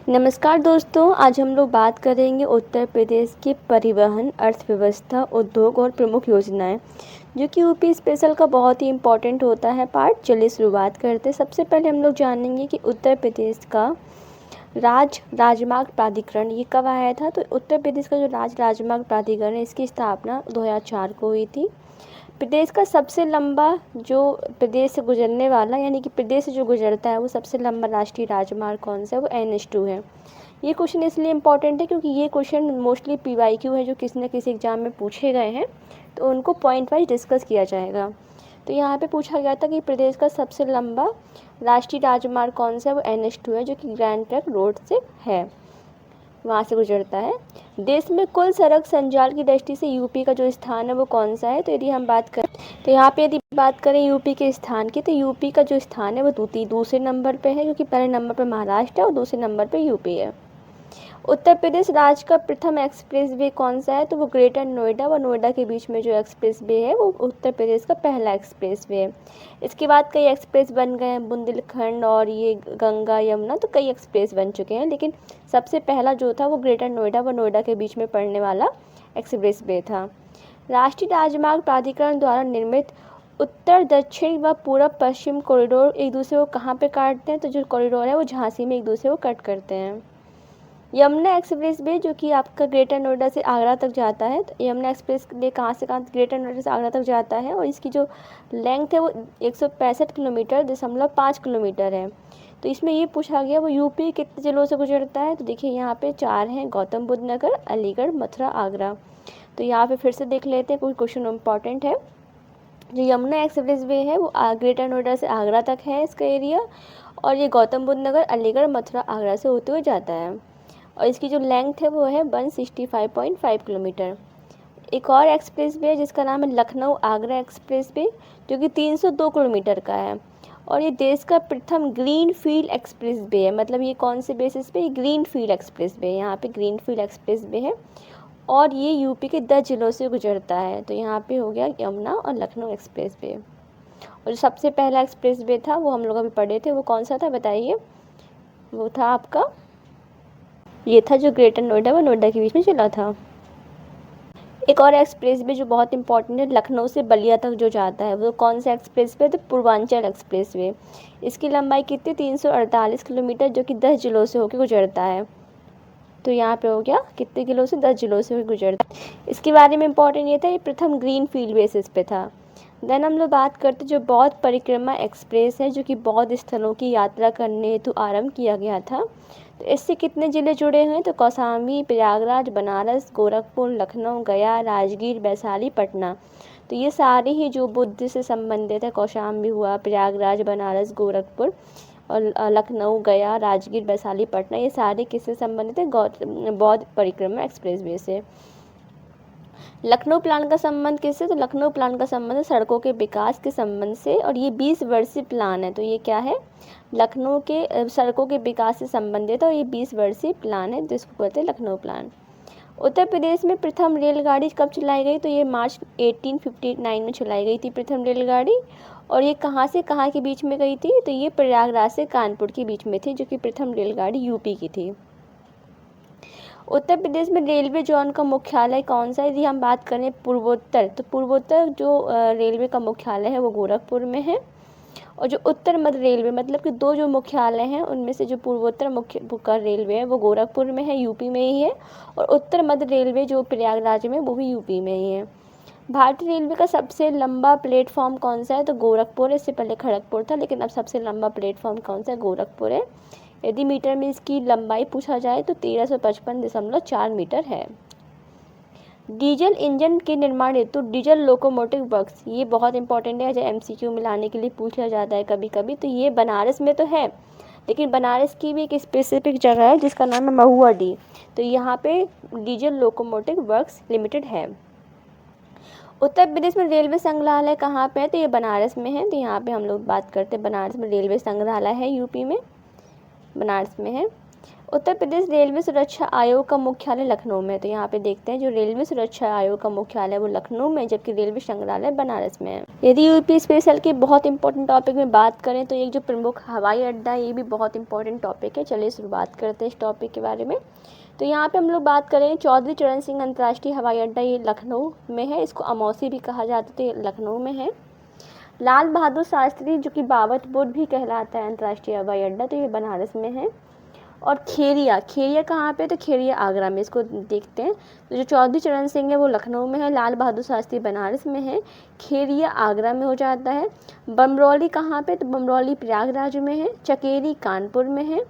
नमस्कार दोस्तों, आज हम लोग बात करेंगे उत्तर प्रदेश के परिवहन, अर्थव्यवस्था, उद्योग और प्रमुख योजनाएं, जो कि यूपी स्पेशल का बहुत ही इम्पोर्टेंट होता है पार्ट। चलिए शुरुआत करते हैं। सबसे पहले हम लोग जानेंगे कि उत्तर प्रदेश का राजमार्ग प्राधिकरण ये कब आया था। तो उत्तर प्रदेश का जो राजमार्ग प्राधिकरण है, इसकी स्थापना 2004 को हुई थी। प्रदेश का सबसे लंबा जो प्रदेश से गुजरने वाला यानी कि प्रदेश से जो गुजरता है वो सबसे लंबा राष्ट्रीय राजमार्ग कौन सा है, वो NH2 है। ये क्वेश्चन इसलिए इम्पॉर्टेंट है क्योंकि ये क्वेश्चन मोस्टली PYQ है, जो किसी न किसी एग्जाम में पूछे गए हैं, तो उनको पॉइंट वाइज डिस्कस किया जाएगा। तो यहाँ पे पूछा गया था कि प्रदेश का सबसे लंबा राष्ट्रीय राजमार्ग कौन सा है, वो NH2 है, जो कि ग्रैंड ट्रंक रोड से है, वहाँ से गुजरता है। देश में कुल सड़क संजाल की दृष्टि से यूपी का जो स्थान है वो कौन सा है। तो यदि हम बात करें तो यहाँ पे यदि बात करें यूपी के स्थान की, तो यूपी का जो स्थान है वो दूसरे नंबर पे है, क्योंकि पहले नंबर पे महाराष्ट्र है और दूसरे नंबर पे यूपी है। उत्तर प्रदेश राज्य का प्रथम एक्सप्रेस वे कौन सा है, तो वो ग्रेटर नोएडा व नोएडा के बीच में जो एक्सप्रेस वे है वो उत्तर प्रदेश का पहला एक्सप्रेस वे है। इसके बाद कई एक्सप्रेस बन गए हैं, बुंदेलखंड और ये गंगा यमुना, तो कई एक्सप्रेस बन चुके हैं, लेकिन सबसे पहला जो था वो ग्रेटर नोएडा व नोएडा के बीच में पड़ने वाला एक्सप्रेस वे था। राष्ट्रीय राजमार्ग प्राधिकरण द्वारा निर्मित उत्तर दक्षिण व पूर्व पश्चिम कॉरिडोर एक दूसरे को कहाँ पे काटते हैं, तो जो कॉरिडोर है वो झांसी में एक दूसरे को कट करते हैं। यमुना एक्सप्रेस वे जो कि आपका ग्रेटर नोएडा से आगरा तक जाता है, तो यमुना एक्सप्रेस वे कहाँ से कहाँ ग्रेटर नोएडा से आगरा तक जाता है, और इसकी जो लेंथ है वो 165 किलोमीटर 5 किलोमीटर है। तो इसमें ये पूछा गया वो यूपी कितने जिलों से गुजरता है। तो देखिए यहाँ पे 4 हैं, गौतम बुद्ध नगर, अलीगढ़, मथुरा, आगरा। तो यहाँ पे फिर से देख लेते हैं, कोई क्वेश्चन इम्पॉर्टेंट है। जो यमुना एक्सप्रेस वे है वो ग्रेटर नोएडा से आगरा तक है इसका एरिया, और ये गौतम बुद्ध नगर, अलीगढ़, मथुरा, आगरा से होते हुए जाता है, और इसकी जो लेंथ है वो है 165.5 किलोमीटर। एक और एक्सप्रेस वे है जिसका नाम है लखनऊ आगरा एक्सप्रेस वे, जो कि 302 किलोमीटर का है, और ये देश का प्रथम ग्रीन फील्ड एक्सप्रेस वे है। मतलब ये कौन से बेसिस पे, ग्रीन फील्ड एक्सप्रेस वे, यहाँ पे ग्रीन फील्ड एक्सप्रेस वे है, और ये यूपी के 10 जिलों से गुजरता है। तो यहाँ पे हो गया यमुना और लखनऊ एक्सप्रेस वे। और जो सबसे पहला एक्सप्रेस वे था वो हम लोग अभी पढ़े थे, वो कौन सा था बताइए। वो था आपका, ये था जो ग्रेटर नोएडा व नोएडा के बीच में चला था। एक और एक्सप्रेस वे जो बहुत इंपॉर्टेंट है, लखनऊ से बलिया तक जो जाता है, वो कौन सा एक्सप्रेस वे, तो पूर्वांचल एक्सप्रेस वे। इसकी लंबाई कितनी, 348 किलोमीटर, जो कि 10 जिलों से होकर गुजरता है। तो यहाँ पे हो गया कितने जिलों से, 10 जिलों से गुजरता है। इसके बारे में इंपॉर्टेंट ये था, ये प्रथम ग्रीन फील्ड बेसिस पे था। देन हम लोग बात करते जो बौद्ध परिक्रमा एक्सप्रेस है, जो कि बौद्ध स्थलों की यात्रा करने हेतु आरंभ किया गया था। तो इससे कितने ज़िले जुड़े हुए हैं, तो कौशाम्बी, प्रयागराज, बनारस, गोरखपुर, लखनऊ, गया, राजगीर, वैशाली, पटना। तो ये सारे ही जो बुद्ध से संबंधित है, कौशाम्बी हुआ, प्रयागराज, बनारस, गोरखपुर और लखनऊ, गया, राजगीर, वैशाली, पटना, ये सारे किससे संबंधित है, बौद्ध परिक्रमा एक्सप्रेस वे से। लखनऊ प्लान का संबंध किससे, तो लखनऊ प्लान का संबंध सड़कों के विकास के संबंध से, और ये 20 वर्षीय प्लान है। तो ये क्या है, लखनऊ के सड़कों के विकास से संबंधित है, और ये 20 वर्षीय प्लान है, जिसको कहते हैं लखनऊ प्लान। उत्तर प्रदेश में प्रथम रेलगाड़ी कब चलाई गई, तो ये मार्च 1859 में चलाई गई थी प्रथम रेलगाड़ी, और ये कहाँ से कहाँ के बीच में गई थी, तो ये प्रयागराज से कानपुर के बीच में थी, जो कि प्रथम रेलगाड़ी यूपी की थी। उत्तर प्रदेश में रेलवे जोन का मुख्यालय कौन सा है, यदि हम बात करें पूर्वोत्तर, तो पूर्वोत्तर जो रेलवे का मुख्यालय है वो गोरखपुर में है, और जो उत्तर मध्य रेलवे मतलब कि 2 जो मुख्यालय हैं उनमें से जो पूर्वोत्तर मुख्य रेलवे है वो गोरखपुर में है, यूपी में ही है, और उत्तर मध्य रेलवे जो प्रयागराज में वो भी यूपी में ही है। भारतीय रेलवे का सबसे लंबा प्लेटफॉर्म कौन सा है, तो गोरखपुर है, इससे पहले खड़गपुर था, लेकिन अब सबसे लंबा प्लेटफॉर्म कौन सा है, गोरखपुर है। यदि मीटर में इसकी लंबाई पूछा जाए तो 1355.4 मीटर है। डीजल इंजन के निर्माण हेतु डीजल लोकोमोटिव वर्क्स, ये बहुत इंपॉर्टेंट है, जो MCQ में लाने के लिए पूछा जाता है कभी कभी। तो ये बनारस में तो है, लेकिन बनारस की भी एक स्पेसिफिक जगह है जिसका नाम है महुआडीह, तो यहाँ पे डीजल लोकोमोटिव वर्क्स लिमिटेड है। उत्तर प्रदेश में रेलवे संग्रहालय कहाँ पे है, तो ये बनारस में है। तो यहाँ पे हम लोग बात करते हैं बनारस में रेलवे संग्रहालय है, यूपी में बनारस में है। उत्तर प्रदेश रेलवे सुरक्षा आयोग का मुख्यालय लखनऊ में है। तो यहाँ पे देखते हैं जो रेलवे सुरक्षा आयोग का मुख्यालय वो लखनऊ में, जबकि रेलवे संग्रहालय बनारस में है। यदि यूपी स्पेशल के बहुत इंपॉर्टेंट टॉपिक में बात करें तो एक जो प्रमुख हवाई अड्डा है ये भी बहुत इंपॉर्टेंट टॉपिक है। चलिए शुरुआत करते हैं इस टॉपिक के बारे में। तो यहाँ पे हम लोग बात करें चौधरी चरण सिंह अंतर्राष्ट्रीय हवाई अड्डा, ये लखनऊ में है। इसको अमौसी भी कहा जाता है, तो ये लखनऊ में है। लाल बहादुर शास्त्री जो कि बाबतपुर भी कहलाता है अंतर्राष्ट्रीय हवाई अड्डा, तो ये बनारस में है। और खेरिया कहाँ पे, तो खेरिया आगरा में। इसको देखते हैं तो जो चौधरी चरण सिंह है वो लखनऊ में है, लाल बहादुर शास्त्री बनारस में है, खेरिया आगरा में हो जाता है। बमरौली कहाँ पे, तो बमरौली प्रयागराज में है। चकेरी कानपुर में है।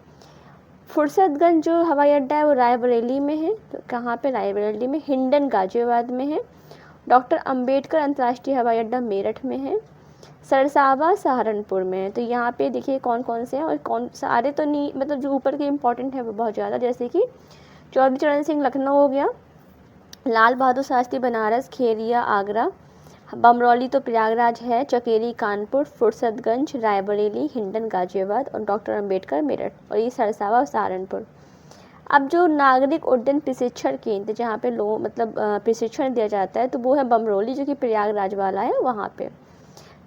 फुर्सतगंज जो हवाई अड्डा है वो रायबरेली में है। तो कहाँ पे, रायबरेली में। हिंडन गाजियाबाद में है। डॉक्टर अंबेडकर अंतर्राष्ट्रीय हवाई अड्डा मेरठ में है। सरसावा सहारनपुर में है। तो यहाँ पे देखिए कौन कौन से हैं, और कौन सारे तो नहीं, मतलब जो ऊपर के इंपॉर्टेंट है वो बहुत ज़्यादा, जैसे कि चौधरी चरण सिंह लखनऊ हो गया, लाल बहादुर शास्त्री बनारस, खेरिया आगरा, बमरौली तो प्रयागराज है, चकेरी कानपुर, फुर्सतगंज रायबरेली, हिंडन गाजियाबाद और डॉक्टर अंबेडकर मेरठ, और ये सरसावा और सहारनपुर। अब जो नागरिक उड्डयन प्रशिक्षण केंद्र जहाँ पे लोग मतलब प्रशिक्षण दिया जाता है तो वो है बमरौली, जो कि प्रयागराज वाला है वहाँ पे।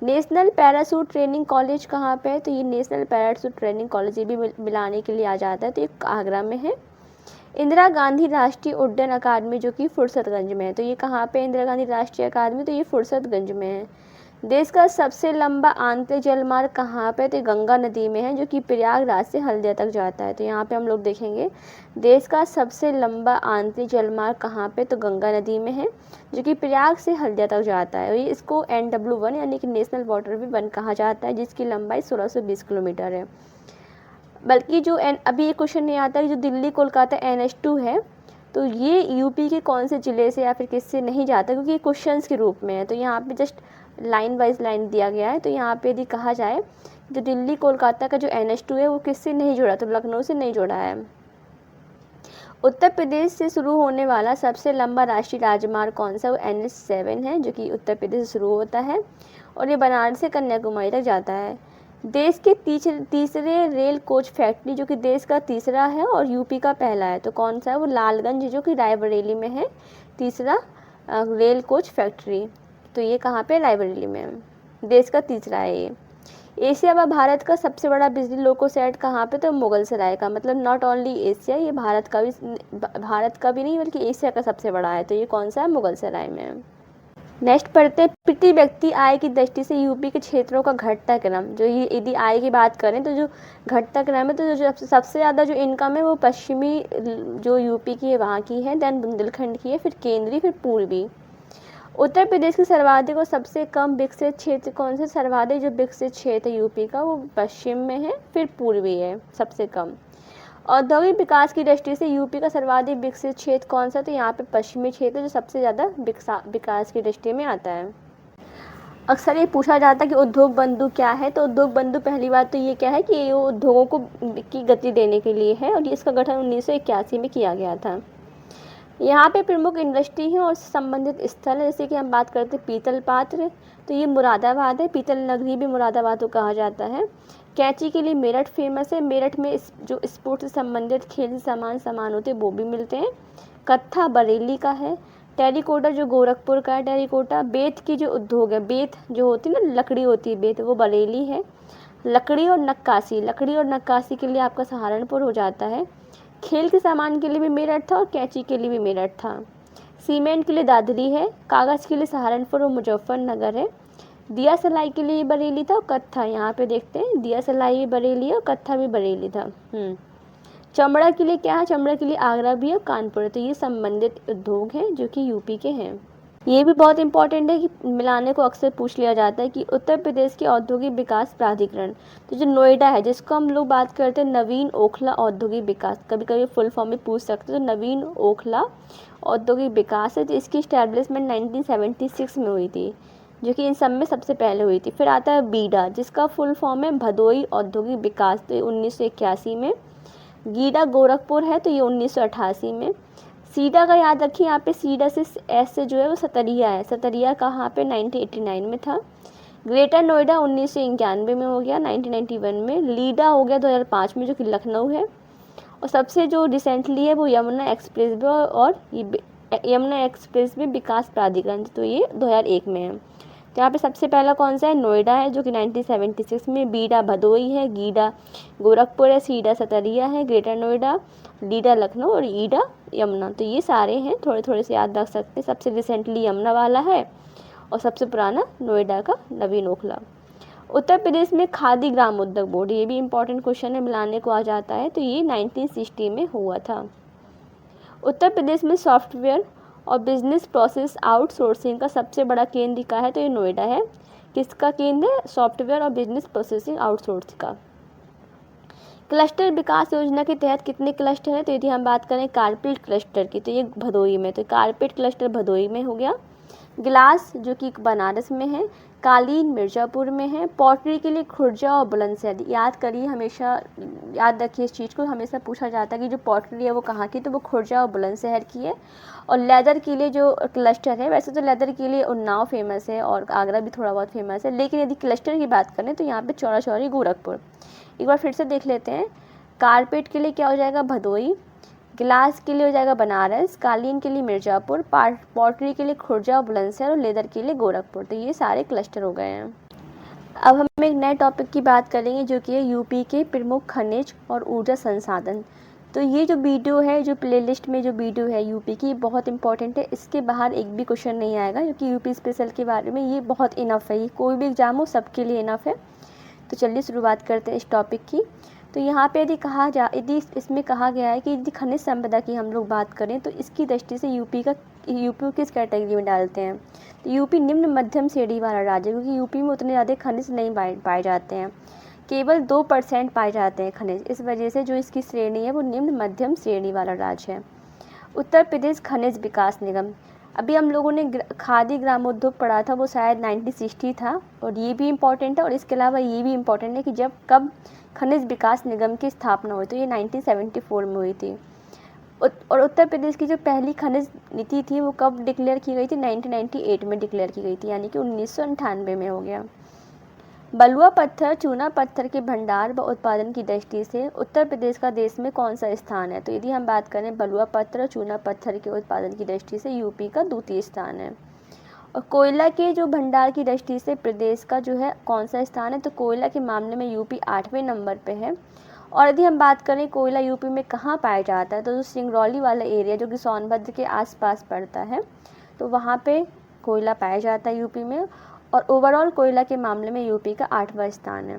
नेशनल पैराशूट ट्रेनिंग कॉलेज कहाँ पे है, तो ये नेशनल पैराशूट ट्रेनिंग कॉलेज ये भी मिलाने के लिए आ जाता है, तो ये आगरा में है। इंदिरा गांधी राष्ट्रीय उड्डयन अकादमी जो कि फुर्सतगंज में है, तो ये कहाँ पे इंदिरा गांधी राष्ट्रीय अकादमी, तो ये फुर्सतगंज में है। देश का सबसे लंबा आंतरिक जलमार्ग कहाँ पे, तो गंगा नदी में है, जो कि प्रयागराज से हल्दिया तक जाता है। तो यहाँ पे हम लोग देखेंगे देश का सबसे लंबा आंतरिक जलमार्ग कहाँ पे, तो गंगा नदी में है, जो कि प्रयाग से हल्दिया तक जाता है। और ये इसको NW1 यानी कि नेशनल वाटरवे 1 कहा जाता है, जिसकी लंबाई 1620 किलोमीटर है। बल्कि जो अभी ये क्वेश्चन नहीं आता है, जो दिल्ली कोलकाता NH2 है, तो ये यूपी के कौन से ज़िले से या फिर किससे नहीं जाता, क्योंकि ये क्वेश्चंस के रूप में है। तो यहाँ पे जस्ट लाइन वाइज लाइन दिया गया है। तो यहाँ पे यदि कहा जाए जो दिल्ली कोलकाता का जो NH2 है वो किससे नहीं जुड़ा, तो लखनऊ से नहीं जुड़ा है। उत्तर प्रदेश से शुरू होने वाला सबसे लंबा राष्ट्रीय राजमार्ग कौन सा, वो NH7 है, जो कि उत्तर प्रदेश से शुरू होता है और ये बनारस से कन्याकुमारी तक जाता है। देश के तीसरे रेल कोच फैक्ट्री जो कि देश का तीसरा है और यूपी का पहला है, तो कौन सा है, वो लालगंज जो कि रायबरेली में है, तीसरा रेल कोच फैक्ट्री। तो ये कहाँ पे, रायबरेली में है, देश का तीसरा है ये। एशिया व भारत का सबसे बड़ा बिजली लोको सेट कहाँ पे, तो मुगलसराय का। मतलब नॉट ओनली एशिया, ये भारत का भी नहीं बल्कि एशिया का सबसे बड़ा है। तो ये कौन सा है, मुगलसराय में है। नेक्स्ट पढ़ते हैं प्रति व्यक्ति आय की दृष्टि से यूपी के क्षेत्रों का घटता क्रम। जो ये यदि आय की बात करें तो जो घटता क्रम है, तो जो सबसे ज़्यादा जो इनकम है वो पश्चिमी जो यूपी की है वहाँ की है, देन बुंदेलखंड की है, फिर केंद्रीय, फिर पूर्वी। उत्तर प्रदेश के सर्वाधिक और सबसे कम विकसित क्षेत्र कौन से, सर्वाधिक जो विकसित क्षेत्र यूपी का वो पश्चिम में है, फिर पूर्वी है सबसे कम। औद्योगिक विकास की दृष्टि से यूपी का सर्वाधिक विकसित क्षेत्र कौन सा, तो यहाँ पे पश्चिमी क्षेत्र जो सबसे ज़्यादा विकास की दृष्टि में आता है। अक्सर ये पूछा जाता है कि उद्योग बंधु क्या है, तो उद्योग बंधु पहली बात तो ये क्या है कि ये उद्योगों को की गति देने के लिए है और इसका गठन 1981 में किया गया था। यहाँ पे प्रमुख इंडस्ट्री है और संबंधित स्थल है, जैसे कि हम बात करते हैं पीतल पात्र, तो ये मुरादाबाद है, पीतल नगरी भी मुरादाबाद को कहा जाता है। कैंची के लिए मेरठ फेमस है, मेरठ में जो स्पोर्ट्स से संबंधित खेल सामान होते हैं वो भी मिलते हैं। कत्था बरेली का है। टेरिकोटा जो गोरखपुर का है, टेरिकोटा। बेत की जो उद्योग है, बेत जो होती है ना, लकड़ी होती है बेत, वो बरेली है। लकड़ी और नक्काशी के लिए आपका सहारनपुर हो जाता है। खेल के सामान के लिए भी मेरठ था और कैंची के लिए भी मेरठ था। सीमेंट के लिए दादरी है। कागज़ के लिए सहारनपुर और मुजफ्फरनगर है। दिया सलाई के लिए बरेली था और कत्था, यहाँ पे देखते हैं दिया सलाई भी बरेली है और कत्था भी बरेली था। चमड़ा के लिए क्या है, चमड़ा के लिए आगरा भी है और कानपुर है। तो ये संबंधित उद्योग हैं जो कि यूपी के हैं। ये भी बहुत इंपॉर्टेंट है कि मिलाने को अक्सर पूछ लिया जाता है कि उत्तर प्रदेश के औद्योगिक विकास प्राधिकरण, तो जो नोएडा है जिसको हम लोग बात करते हैं नवीन ओखला औद्योगिक विकास, कभी कभी फुल फॉर्म में पूछ सकते हैं, तो नवीन ओखला औद्योगिक विकास है। तो इसकी इस्टेब्लिशमेंट 1976 में हुई थी, जो कि इन सब में सबसे पहले हुई थी। फिर आता है बीडा, जिसका फुल फॉर्म है भदोई औद्योगिक विकास, तो 1981 में। गीडा गोरखपुर है, तो ये 1988 में। सीडा का याद रखिए, यहाँ पे सीडा से एस से जो है वो सतरिया है, सतरिया कहाँ पे 1989 में था। ग्रेटर नोएडा 1991 में हो गया, 1991 में। लीडा हो गया 2005 में, जो कि लखनऊ है। और सबसे जो रिसेंटली है वो यमुना एक्सप्रेस वे और यमुना एक्सप्रेस वे विकास प्राधिकरण, तो ये 2001 में है। तो यहाँ पे सबसे पहला कौन सा है, नोएडा है जो कि 1976 में, बीडा भदोई है, गीडा गोरखपुर है, सीडा सतरिया है, ग्रेटर नोएडा, लीडा लखनऊ और ईडा यमुना। तो ये सारे हैं, थोड़े थोड़े से याद रख सकते हैं। सबसे रिसेंटली यमुना वाला है और सबसे पुराना नोएडा का नवीन ओखला। उत्तर प्रदेश में खादी ग्राम उद्योग बोर्ड, ये भी इंपॉर्टेंट क्वेश्चन है, मिलाने को आ जाता है, तो ये 1960 में हुआ था। उत्तर प्रदेश में सॉफ्टवेयर और बिजनेस प्रोसेस आउटसोर्सिंग का सबसे बड़ा केंद्र का है, तो ये नोएडा है। किसका केंद्र है, सॉफ्टवेयर और बिजनेस प्रोसेसिंग आउटसोर्सिंग का। क्लस्टर विकास योजना के तहत कितने क्लस्टर हैं, तो यदि हम बात करें कारपेट क्लस्टर की, तो ये भदोई में, तो कारपेट क्लस्टर भदोई में हो गया। गिलास जो कि बनारस में है, कालीन मिर्ज़ापुर में है, पॉटरी के लिए खुर्जा और बुलंदशहर। याद करिए, हमेशा याद रखिए इस चीज़ को, हमेशा पूछा जाता है कि जो पॉटरी है वो कहाँ की, तो वो खुर्जा और बुलंदशहर की है। और लेदर के लिए जो क्लस्टर है, वैसे तो लेदर के लिए उन्नाव फेमस है और आगरा भी थोड़ा बहुत फेमस है, लेकिन यदि क्लस्टर की बात करें तो यहाँ पर चौरा चौरी गोरखपुर। एक बार फिर से देख लेते हैं। कारपेट के लिए क्या हो जाएगा, भदोई। गिलास के लिए हो जाएगा बनारस, कालीन के लिए मिर्ज़ापुर, पॉटरी के लिए खुर्जा और बुलंदशहर और लेदर के लिए गोरखपुर। तो ये सारे क्लस्टर हो गए हैं। अब हम एक नए टॉपिक की बात करेंगे जो कि है यूपी के प्रमुख खनिज और ऊर्जा संसाधन। तो ये जो वीडियो है, जो प्लेलिस्ट में जो वीडियो है यूपी की, बहुत इंपॉर्टेंट है। इसके बाहर एक भी क्वेश्चन नहीं आएगा, क्योंकि यूपी स्पेशल के बारे में ये बहुत इनफ है, ये कोई भी एग्जाम हो सबके लिए इनफ है। तो चलिए शुरुआत करते हैं इस टॉपिक की। तो यहाँ पे यदि इसमें कहा गया है कि यदि खनिज संपदा की हम लोग बात करें तो इसकी दृष्टि से यूपी को किस कैटेगरी में डालते हैं, तो यूपी निम्न मध्यम श्रेणी वाला राज्य है, क्योंकि यूपी में उतने ज़्यादा खनिज नहीं पाए जाते हैं, केवल 2% पाए जाते हैं खनिज। इस वजह से जो इसकी श्रेणी है वो निम्न मध्यम श्रेणी वाला राज्य है। उत्तर प्रदेश खनिज विकास निगम, अभी हम लोगों ने खादी ग्रामोद्योग पढ़ा था, वो शायद 1960 था, और ये भी इम्पॉर्टेंट है। और इसके अलावा ये भी इम्पॉर्टेंट है कि कब खनिज विकास निगम की स्थापना हुई, तो ये 1974 में हुई थी। और उत्तर प्रदेश की जो पहली खनिज नीति थी वो कब डिक्लेयर की गई थी, 1998 में डिक्लेयर की गई थी, यानी कि 1998 में हो गया। बलुआ पत्थर चूना पत्थर के भंडार व उत्पादन की दृष्टि से उत्तर प्रदेश का देश में कौन सा स्थान है, तो यदि हम बात करें बलुआ पत्थर और चूना पत्थर के उत्पादन की दृष्टि से यूपी का द्वितीय स्थान है। और कोयला के जो भंडार की दृष्टि से प्रदेश का जो है कौन सा स्थान है, तो कोयला के मामले में यूपी 8वें नंबर पे है। और यदि हम बात करें कोयला यूपी में कहाँ पाया जाता है, तो जो सिंगरौली वाला एरिया जो कि सोनभद्र के आसपास पड़ता है, तो वहाँ पे कोयला पाया जाता है यूपी में। और ओवरऑल कोयला के मामले में यूपी का 8वां स्थान है।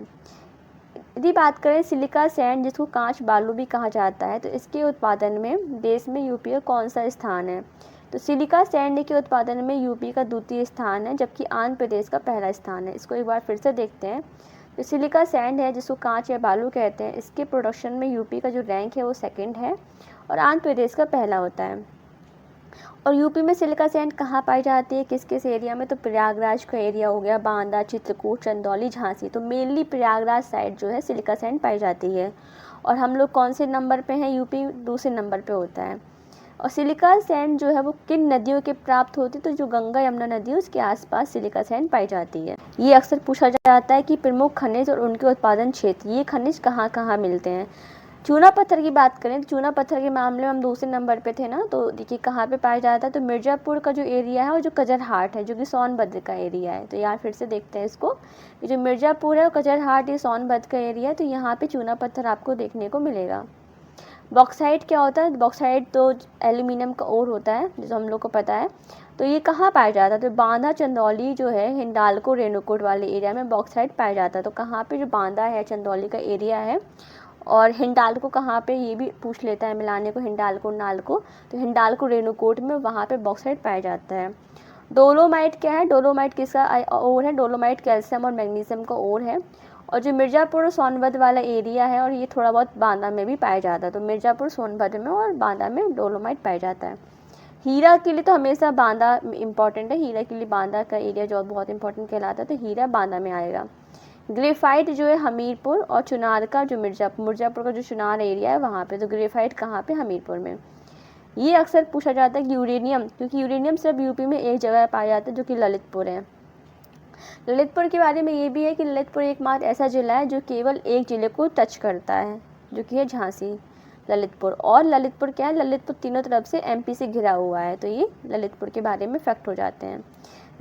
यदि बात करें सिलिका सैंड जिसको कांच बालू भी कहा जाता है, तो इसके उत्पादन में देश में यूपी का कौन सा स्थान है, तो सिलिका सैंड के उत्पादन में यूपी का द्वितीय स्थान है, जबकि आंध्र प्रदेश का पहला स्थान है। इसको एक बार फिर से देखते हैं। तो सिलिका सैंड है जिसको कांच या बालू कहते हैं, इसके प्रोडक्शन में यूपी का जो रैंक है वो सेकंड है और आंध्र प्रदेश का पहला होता है। और यूपी में सिलिका सैंड कहाँ पाई जाती है, किस किस एरिया में, तो प्रयागराज का एरिया हो गया, बांदा, चित्रकूट, चंदौली, झांसी। तो मेनली प्रयागराज साइड जो है सिलिका सैंड पाई जाती है। और हम लोग कौन से नंबर पे हैं, यूपी दूसरे नंबर पे होता है। और सिलिका सैंड जो है वो किन नदियों के प्राप्त होती है, तो जो गंगा यमुना नदी है उसके आसपास सिलिका सैंड पाई जाती है। ये अक्सर पूछा जाता है कि प्रमुख खनिज और उनके उत्पादन क्षेत्र, ये खनिज कहाँ कहाँ मिलते हैं। चूना पत्थर की बात करें तो चूना पत्थर के मामले में हम दूसरे नंबर पे थे ना, तो देखिए कहाँ पे पाया जाता है, तो मिर्ज़ापुर का जो एरिया है और जो कजरहाट है जो कि सोनभद्र का एरिया है। तो यार फिर से देखते हैं इसको, ये जो मिर्ज़ापुर है और कजरहाट ये सोनभद्र का एरिया है, तो यहाँ पे चूना पत्थर आपको देखने को मिलेगा। बॉक्साइट क्या होता है, बॉक्साइट तो एल्यूमिनियम का ओर होता है जो हम लोग को पता है। तो ये कहाँ पाया जाता है, तो बांदा चंदौली जो है हिंडाल्को रेणुकूट वाले एरिया में बॉक्साइट पाया जाता है। तो कहाँ पे जो बांदा है चंदौली का एरिया है, और हिंडाल्को कहाँ पे ये भी पूछ लेता है मिलाने को, हिंडाल्को नाल्को, तो हिंडाल्को रेणुकूट में वहाँ पे बॉक्साइट पाया जाता है। डोलोमाइट क्या है, डोलोमाइट किसका ओर है, डोलोमाइट कैल्शियम और मैग्नीशियम का ओर है। और जो मिर्ज़ापुर और सोनभद्र वाला एरिया है, और ये थोड़ा बहुत बांदा में भी पाया जाता है, तो मिर्ज़ापुर सोनभद्र में और बांदा में डोलोमाइट पाया जाता है। हीरा के लिए तो हमेशा बांदा इम्पॉर्टेंट है, हीरा के लिए बांदा का एरिया जो बहुत इंपॉर्टेंट कहलाता है, तो हीरा बांदा में आएगा। ग्रेफाइट जो है हमीरपुर और चुनार का जो मिर्ज़ापुर का जो चुनार एरिया है वहाँ पे, तो ग्रेफाइट कहाँ पे, हमीरपुर में। ये अक्सर पूछा जाता है कि यूरेनियम, क्योंकि यूरेनियम सिर्फ यूपी में एक जगह पाया जाता है जो कि ललितपुर है। ललितपुर के बारे में ये भी है कि ललितपुर एकमात्र ऐसा ज़िला है जो केवल एक ज़िले को टच करता है, जो कि है झांसी। ललितपुर। और ललितपुर क्या है, ललितपुर तीनों तरफ से एमपी से घिरा हुआ है, तो ये ललितपुर के बारे में फैक्ट हो जाते हैं।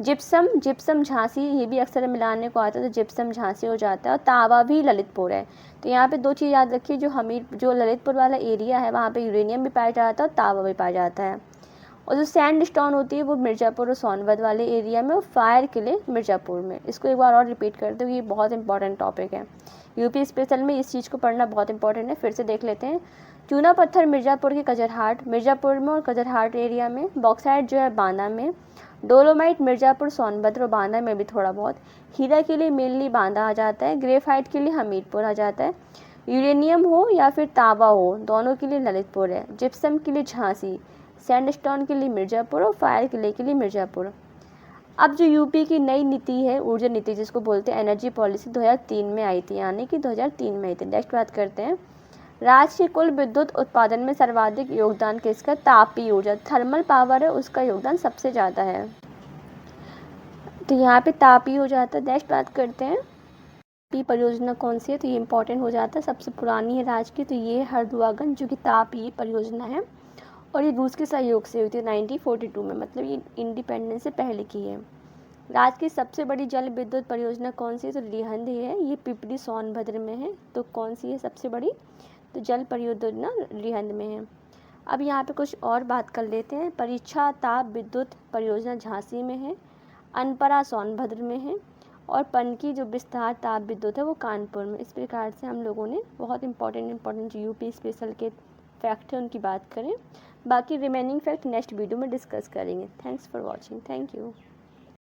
जिप्सम झांसी, ये भी अक्सर मिलाने को आता है, तो जिप्सम झांसी हो जाता है। और तावा भी ललितपुर है। तो यहाँ पे दो चीज़ याद रखिए, जो ललितपुर वाला एरिया है वहाँ पे यूरेनियम भी पाया जाता है और तावा भी पाया जाता है। और जो सैंड स्टोन होती है वो मिर्ज़ापुर और सोनभद्र वाले एरिया में, और फायर किले मिर्ज़ापुर में। इसको एक बार और रिपीट करते हुए, ये बहुत इंपॉर्टेंट टॉपिक है, यूपी स्पेशल में इस चीज़ को पढ़ना बहुत इंपॉर्टेंट है। फिर से देख लेते हैं। चूना पत्थर मिर्ज़ापुर के कजरहाट, मिर्ज़ापुर में और कजरहाट एरिया में। बॉक्साइट जो है बांदा में। डोलोमाइट मिर्ज़ापुर, सोनभद्र और बांदा में भी थोड़ा बहुत। हीरा के लिए मेनली बांदा आ जाता है। ग्रेफाइट के लिए हमीरपुर आ जाता है। यूरेनियम हो या फिर तांबा हो, दोनों के लिए ललितपुर है। जिप्सम के लिए झांसी, सैंडस्टोन के लिए मिर्ज़ापुर और फायर किले के लिए मिर्ज़ापुर। अब जो यूपी की नई नीति है, ऊर्जा नीति जिसको बोलते हैं, एनर्जी पॉलिसी 2003 में आई थी, यानी कि 2003 में आई थी। नेक्स्ट बात करते हैं, राज्य के कुल विद्युत उत्पादन में सर्वाधिक योगदान किसका? तापीय ऊर्जा, थर्मल पावर है, उसका योगदान सबसे ज़्यादा है, तो यहाँ पे तापीय हो जाता है। नेक्स्ट बात करते हैं, तापीय परियोजना कौन सी है, तो ये इंपॉर्टेंट हो जाता है। सबसे पुरानी है राज्य की, तो ये हरदुआगंज जो कि तापीय परियोजना है, और ये रूस के सहयोग से हुई थी 1942 में, मतलब ये इंडिपेंडेंस से पहले की है। राज्य की सबसे बड़ी जल विद्युत परियोजना कौन सी है, तो रिहंद है, ये पिपरी सोनभद्र में है। तो कौन सी है सबसे बड़ी, तो जल परियोजना रिहंद में है। अब यहाँ पे कुछ और बात कर लेते हैं। परीक्षा ताप विद्युत परियोजना झांसी में है। अनपरा सोनभद्र में है। और पनकी जो विस्तार ताप विद्युत है वो कानपुर में। इस प्रकार से हम लोगों ने बहुत इंपॉर्टेंट जो यूपी स्पेशल के फैक्ट है उनकी बात करें। बाकी रिमेनिंग फैक्ट नेक्स्ट वीडियो में डिस्कस करेंगे। Thanks for watching. Thank you.